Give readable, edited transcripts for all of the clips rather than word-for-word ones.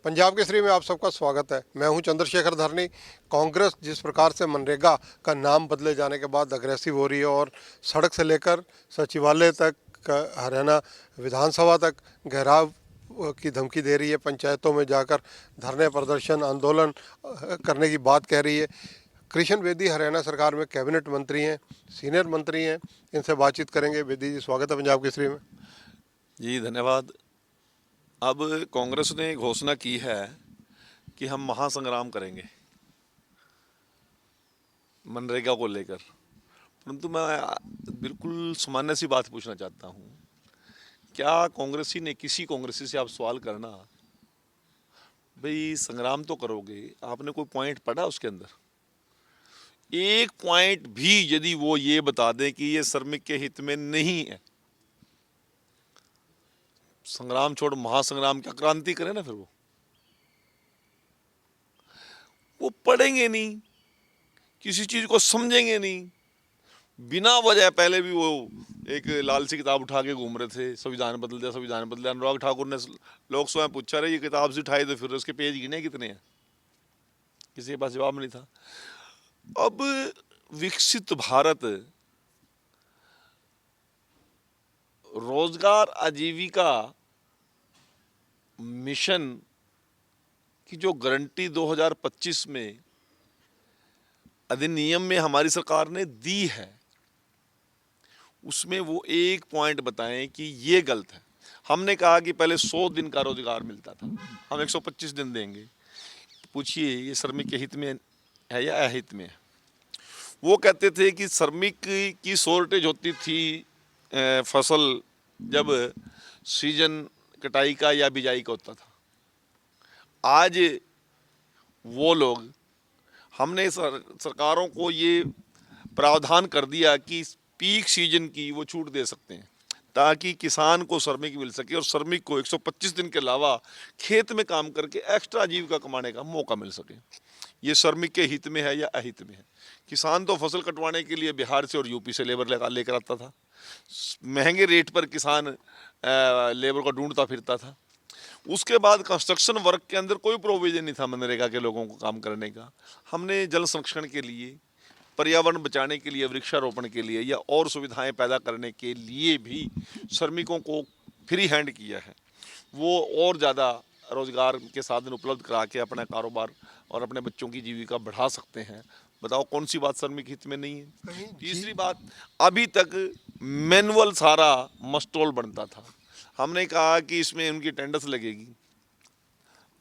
पंजाब केसरी में आप सबका स्वागत है। मैं हूं चंद्रशेखर धरनी। कांग्रेस जिस प्रकार से मनरेगा का नाम बदले जाने के बाद अग्रेसिव हो रही है और सड़क से लेकर सचिवालय तक, हरियाणा विधानसभा तक घेराव की धमकी दे रही है, पंचायतों में जाकर धरने प्रदर्शन आंदोलन करने की बात कह रही है। कृष्ण बेदी हरियाणा सरकार में कैबिनेट मंत्री हैं, सीनियर मंत्री हैं। इनसे बातचीत करेंगे। बेदी जी, स्वागत है पंजाब केसरी में। जी धन्यवाद। अब कांग्रेस ने घोषणा की है कि हम महासंग्राम करेंगे मनरेगा को लेकर, परंतु मैं बिल्कुल सामान्य सी बात पूछना चाहता हूँ। क्या कांग्रेसी ने किसी कांग्रेसी से आप सवाल करना, भाई संग्राम तो करोगे, आपने कोई पॉइंट पढ़ा उसके अंदर? एक पॉइंट भी यदि वो ये बता दें कि ये श्रमिक के हित में नहीं है, संग्राम छोड़ महासंग्राम, क्या क्रांति करें ना फिर वो पढ़ेंगे नहीं, किसी चीज को समझेंगे नहीं, बिना वजह पहले भी वो एक लाल सी किताब उठा के घूम रहे थे, संविधान बदल दिया, संविधान बदल दिया। अनुराग ठाकुर ने लोकसभा में पूछा, रहे ये किताब से उठाई तो फिर उसके पेज गिने कितने हैं, किसी के पास जवाब नहीं था। अब विकसित भारत रोजगार आजीविका मिशन की जो गारंटी 2025 में अधिनियम में हमारी सरकार ने दी है, उसमें वो एक पॉइंट बताएं कि ये गलत है। हमने कहा कि पहले 100 दिन का रोजगार मिलता था, हम 125 दिन देंगे। पूछिए ये श्रमिक के हित में है या अहित में है? वो कहते थे कि श्रमिक की शॉर्टेज होती थी फसल जब सीजन कटाई का या बिजाई का होता था। आज वो लोग, हमने सरकारों को ये प्रावधान कर दिया कि पीक सीजन की वो छूट दे सकते हैं ताकि किसान को श्रमिक मिल सके और श्रमिक को 125 दिन के अलावा खेत में काम करके एक्स्ट्रा आजीविका कमाने का मौका मिल सके। ये श्रमिक के हित में है या अहित में है? किसान तो फसल कटवाने के लिए बिहार से और यूपी से लेबर लेकर आता था, महंगे रेट पर किसान लेबर को ढूंढता फिरता था। उसके बाद कंस्ट्रक्शन वर्क के अंदर कोई प्रोविजन नहीं था मनरेगा के लोगों को काम करने का। हमने जल संरक्षण के लिए, पर्यावरण बचाने के लिए, वृक्षारोपण के लिए या और सुविधाएं पैदा करने के लिए भी श्रमिकों को फ्री हैंड किया है। वो और ज़्यादा रोजगार के साधन उपलब्ध करा के अपना कारोबार और अपने बच्चों की जीविका बढ़ा सकते हैं। बताओ कौन सी बात श्रमिक हित में नहीं है? तीसरी बात, अभी तक मैनुअल सारा मस्टोल बनता था। हमने कहा कि इसमें उनकी टेंडर्स लगेगी,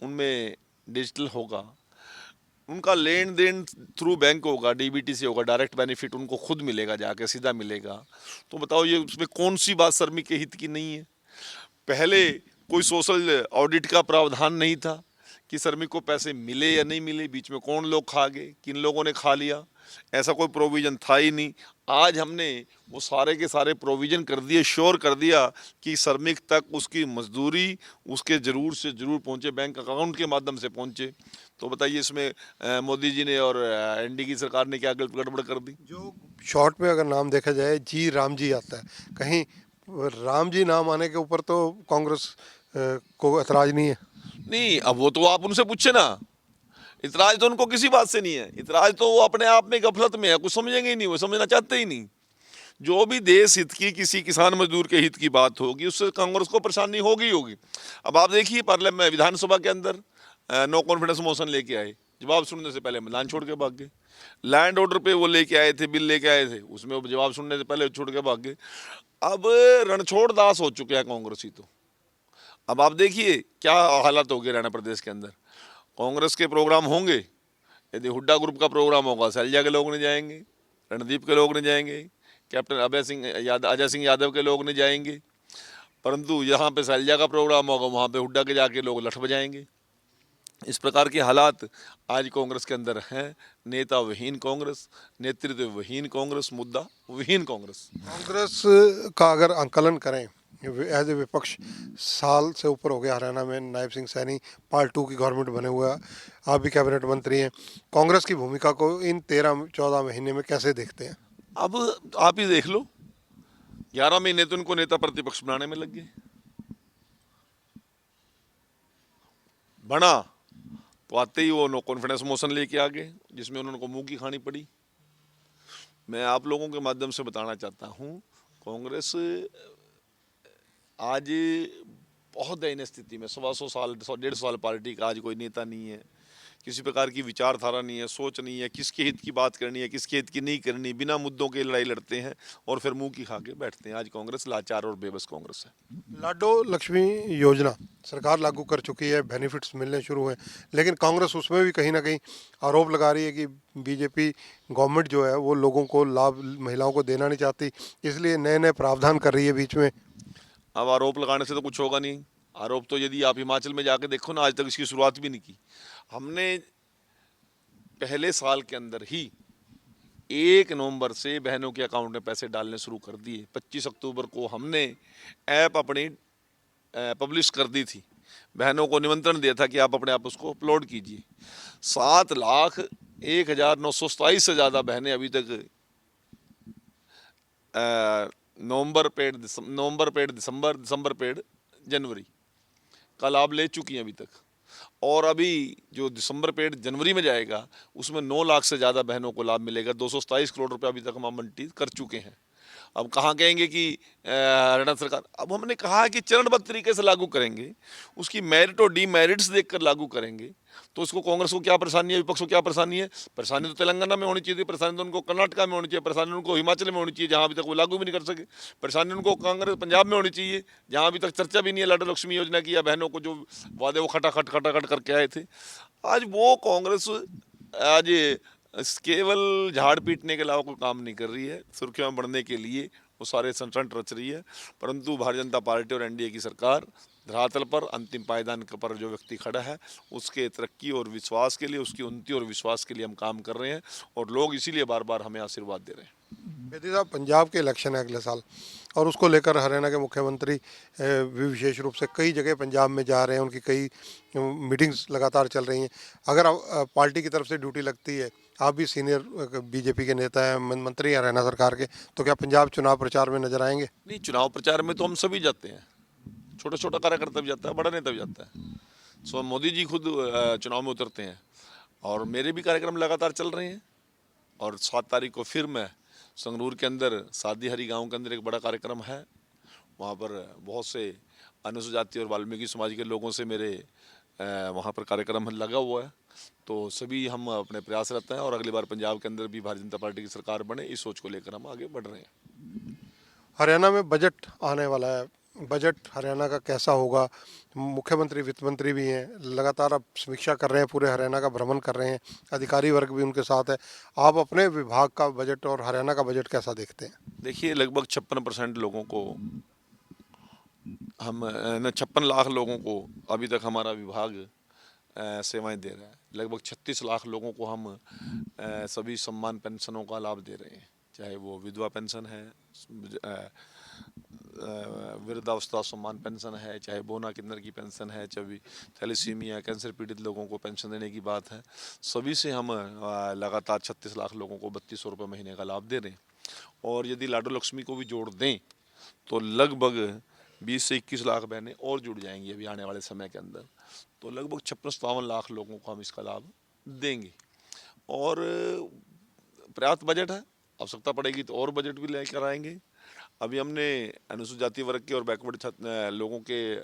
उनमें डिजिटल होगा, उनका लेन देन थ्रू बैंक होगा, डीबीटी से होगा, डायरेक्ट बेनिफिट उनको खुद मिलेगा, जाके सीधा मिलेगा। तो बताओ ये उसमें कौन सी बात श्रमिक के हित की नहीं है? पहले कोई सोशल ऑडिट का प्रावधान नहीं था कि श्रमिक को पैसे मिले या नहीं मिले, बीच में कौन लोग खा गए, किन लोगों ने खा लिया, ऐसा कोई प्रोविज़न था ही नहीं। आज हमने वो सारे के सारे प्रोविज़न कर दिए, श्योर कर दिया कि श्रमिक तक उसकी मजदूरी उसके ज़रूर से ज़रूर पहुँचे, बैंक अकाउंट के माध्यम से पहुँचे। तो बताइए इसमें मोदी जी ने और एनडीए की सरकार ने क्या गड़बड़ कर दी? जो शॉर्ट में अगर नाम देखा जाए, जी राम जी आता है, कहीं राम जी नाम आने के ऊपर तो कांग्रेस को एतराज नहीं है? नहीं, अब वो तो आप उनसे पूछे ना। इतराज तो उनको किसी बात से नहीं है, इतराज तो वो अपने आप में गफलत में है, कुछ समझेंगे ही नहीं, वो समझना चाहते ही नहीं। जो भी देश हित की, किसी किसान मजदूर के हित की बात होगी, उससे कांग्रेस को परेशानी होगी होगी। अब आप देखिए पार्लियामेंट में, विधानसभा के अंदर नो कॉन्फिडेंस मोशन लेके आए, जवाब सुनने से पहले मैदान छोड़ के भाग गए। लैंड ऑर्डर पे वो लेके आए थे, बिल लेके आए थे, उसमें वो जवाब सुनने से पहले छोड़ के भाग गए। अब रणछोड़ दास हो चुके हैं कांग्रेसी तो। अब आप देखिए क्या हालत होगी हरियाणा प्रदेश के अंदर। कांग्रेस के प्रोग्राम होंगे, यदि हुड्डा ग्रुप का प्रोग्राम होगा, शैलजा के लोग नहीं जाएंगे, रणदीप के लोग नहीं जाएंगे, कैप्टन अजय सिंह यादव के लोग नहीं जाएंगे। परंतु यहाँ पे शैलजा का प्रोग्राम होगा, वहाँ पे हुड्डा के जाके लोग लठ बजाएंगे। इस प्रकार के हालात आज कांग्रेस के अंदर हैं। नेता विहीन कांग्रेस, नेतृत्व विहीन कांग्रेस, मुद्दा विहीन कांग्रेस। कांग्रेस का अगर आंकलन करें, एज ए विपक्ष, साल से ऊपर हो गया हरियाणा में नायब सिंह सैनी पार्ट 2 की गवर्नमेंट बने हुए हैं, आप भी कैबिनेट मंत्री हैं। कांग्रेस की भूमिका को इन 13-14 महीने में कैसे देखते हैं? अब आप ही देख लो, 11 महीने तो उनको नेता प्रतिपक्ष बनाने में लग गए। बना तो आते ही वो नो कॉन्फिडेंस मोशन लेके आ गए, जिसमें उन्होंने मुंह की खानी पड़ी। मैं आप लोगों के माध्यम से बताना चाहता हूँ, कांग्रेस आज बहुत दयनीय स्थिति में, 125 साल 150 साल पार्टी का आज कोई नेता नहीं है, किसी प्रकार की विचारधारा नहीं है, सोच नहीं है, किसके हित की बात करनी है, किसके हित की नहीं करनी, बिना मुद्दों के लड़ाई लड़ते हैं और फिर मुंह की खा के बैठते हैं। आज कांग्रेस लाचार और बेबस कांग्रेस है। लाडो लक्ष्मी योजना सरकार लागू कर चुकी है, बेनिफिट्स मिलने शुरू हुए, लेकिन कांग्रेस उसमें भी कहीं ना कहीं आरोप लगा रही है कि बीजेपी गवर्नमेंट जो है वो लोगों को लाभ महिलाओं को देना नहीं चाहती, इसलिए नए नए प्रावधान कर रही है बीच में। अब आरोप लगाने से तो कुछ होगा नहीं। आरोप तो यदि आप हिमाचल में जाके देखो ना, आज तक इसकी शुरुआत भी नहीं की। हमने पहले साल के अंदर ही 1 नवंबर से बहनों के अकाउंट में पैसे डालने शुरू कर दिए। 25 अक्टूबर को हमने ऐप अपनी पब्लिश कर दी थी, बहनों को निमंत्रण दिया था कि आप अपने आप उसको अपलोड कीजिए। 7,01,927 से ज़्यादा बहनें अभी तक नवंबर पेड दिसंबर, दिसंबर पेड जनवरी का लाभ ले चुकी हैं अभी तक। और अभी जो दिसंबर पेड जनवरी में जाएगा उसमें 9 लाख से ज़्यादा बहनों को लाभ मिलेगा। 227 करोड़ रुपए अभी तक हम आवंटित कर चुके हैं। अब कहाँ कहेंगे कि हरियाणा सरकार, अब हमने कहा है कि चरणबद्ध तरीके से लागू करेंगे, उसकी मेरिट और डीमेरिट्स देखकर लागू करेंगे। तो उसको कांग्रेस को क्या परेशानी है, विपक्ष को क्या परेशानी है? परेशानी तो तेलंगाना में होनी चाहिए थी, परेशानी तो उनको कर्नाटका में होनी चाहिए, परेशानी उनको हिमाचल में होनी चाहिए जहाँ अभी तक वो लागू भी नहीं कर सके, परेशानी उनको कांग्रेस पंजाब में होनी चाहिए जहाँ अभी तक चर्चा भी नहीं है लाडो लक्ष्मी योजना की, या बहनों को जो वादे वो खटाखट करके आए थे। आज वो कांग्रेस आज केवल झाड़ पीटने के अलावा कोई काम नहीं कर रही है। सुर्खियों में बढ़ने के लिए वो सारे संतंट रच रही है, परंतु भारतीय जनता पार्टी और एनडीए की सरकार धरातल पर अंतिम पायदान पर जो व्यक्ति खड़ा है उसके तरक्की और विश्वास के लिए, उसकी उन्नति और विश्वास के लिए हम काम कर रहे हैं और लोग इसीलिए बार बार हमें आशीर्वाद दे रहे हैं। बेदी साहब, पंजाब के इलेक्शन है अगले साल और उसको लेकर हरियाणा के मुख्यमंत्री भी विशेष रूप से कई जगह पंजाब में जा रहे हैं, उनकी कई मीटिंग्स लगातार चल रही हैं। अगर पार्टी की तरफ से ड्यूटी लगती है, आप भी सीनियर बीजेपी के नेता हैं, मंत्री हैं हरियाणा सरकार के, तो क्या पंजाब चुनाव प्रचार में नजर आएंगे? नहीं, चुनाव प्रचार में तो हम सभी जाते हैं, छोटा छोटा कार्यकर्ता भी जाता है, बड़ा नेता भी जाता है। सो मोदी जी खुद चुनाव में उतरते हैं और मेरे भी कार्यक्रम लगातार चल रहे हैं। और 7 तारीख को फिर मैं संगरूर के अंदर सादीहरी गांव के अंदर एक बड़ा कार्यक्रम है, वहाँ पर बहुत से अनुसूचित जाति और वाल्मीकि समाज के लोगों से मेरे वहाँ पर कार्यक्रम लगा हुआ है। तो सभी हम अपने प्रयासरत हैं और अगली बार पंजाब के अंदर भी भारतीय जनता पार्टी की सरकार बने, इस सोच को लेकर हम आगे बढ़ रहे हैं। हरियाणा में बजट आने वाला है, बजट हरियाणा का कैसा होगा? मुख्यमंत्री वित्त मंत्री भी हैं, लगातार आप समीक्षा कर रहे हैं, पूरे हरियाणा का भ्रमण कर रहे हैं, अधिकारी वर्ग भी उनके साथ है। आप अपने विभाग का बजट और हरियाणा का बजट कैसा देखते हैं? देखिए, लगभग 56% लोगों को हम 56 लाख लोगों को अभी तक हमारा विभाग सेवाएं दे रहा है। लगभग 36 लाख लोगों को हम सभी सम्मान पेंशनों का लाभ दे रहे हैं, चाहे वो विधवा पेंशन है, वृद्धावस्था सम्मान पेंशन है, चाहे बोना किन्नर की पेंशन है, चाहे थैलेसीमिया कैंसर पीड़ित लोगों को पेंशन देने की बात है। सभी से हम लगातार 36 लाख लोगों को 3200 रुपये महीने का लाभ दे रहे हैं। और यदि लाडो लक्ष्मी को भी जोड़ दें तो लगभग 20 से 21 लाख बहनें और जुड़ जाएंगी अभी आने वाले समय के अंदर। तो लगभग 56-57 लाख लोगों को हम इसका लाभ देंगे। और पर्याप्त बजट है, आवश्यकता पड़ेगी तो और बजट भी लेकर आएंगे। अभी हमने अनुसूचित जाति वर्ग के और बैकवर्ड लोगों के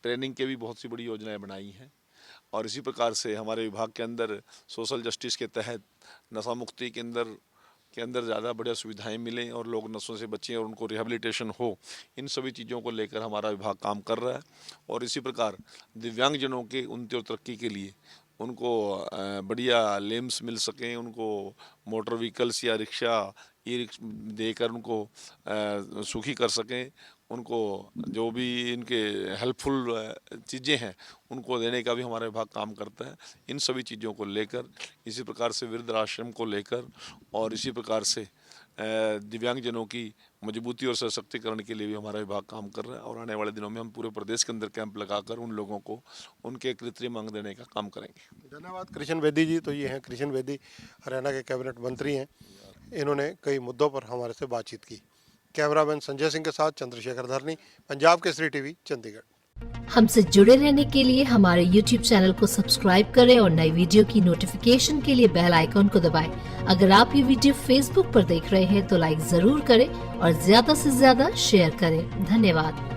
ट्रेनिंग के भी बहुत सी बड़ी योजनाएं बनाई हैं। और इसी प्रकार से हमारे विभाग के अंदर सोशल जस्टिस के तहत नशा मुक्ति के अंदर ज़्यादा बढ़िया सुविधाएं मिलें और लोग नशों से बचें और उनको रिहेबिलिटेशन हो, इन सभी चीज़ों को लेकर हमारा विभाग काम कर रहा है। और इसी प्रकार दिव्यांगजनों के उन्नति और तरक्की के लिए उनको बढ़िया लेम्स मिल सकें, उनको मोटर व्हीकल्स या रिक्शा ई देकर उनको सुखी कर सकें, उनको जो भी इनके हेल्पफुल चीज़ें हैं उनको देने का भी हमारा विभाग काम करता है। इन सभी चीज़ों को लेकर, इसी प्रकार से वृद्धाश्रम को लेकर और इसी प्रकार से दिव्यांगजनों की मजबूती और सशक्तिकरण के लिए भी हमारा विभाग काम कर रहा है। और आने वाले दिनों में हम पूरे प्रदेश के अंदर कैंप लगाकर उन लोगों को उनके कृत्रिम अंग देने का काम करेंगे। धन्यवाद कृष्ण बेदी जी। तो ये हैं कृष्ण बेदी, हरियाणा के कैबिनेट मंत्री हैं। इन्होंने कई मुद्दों पर हमारे से बातचीत की। कैमरामैन संजय सिंह के साथ चंद्रशेखर धरनी, पंजाब केसरी टीवी, चंडीगढ़। हमसे जुड़े रहने के लिए हमारे YouTube चैनल को सब्सक्राइब करें और नई वीडियो की नोटिफिकेशन के लिए बेल आइकॉन को दबाएं। अगर आप ये वीडियो Facebook पर देख रहे हैं तो लाइक जरूर करें और ज्यादा से ज्यादा शेयर करें। धन्यवाद।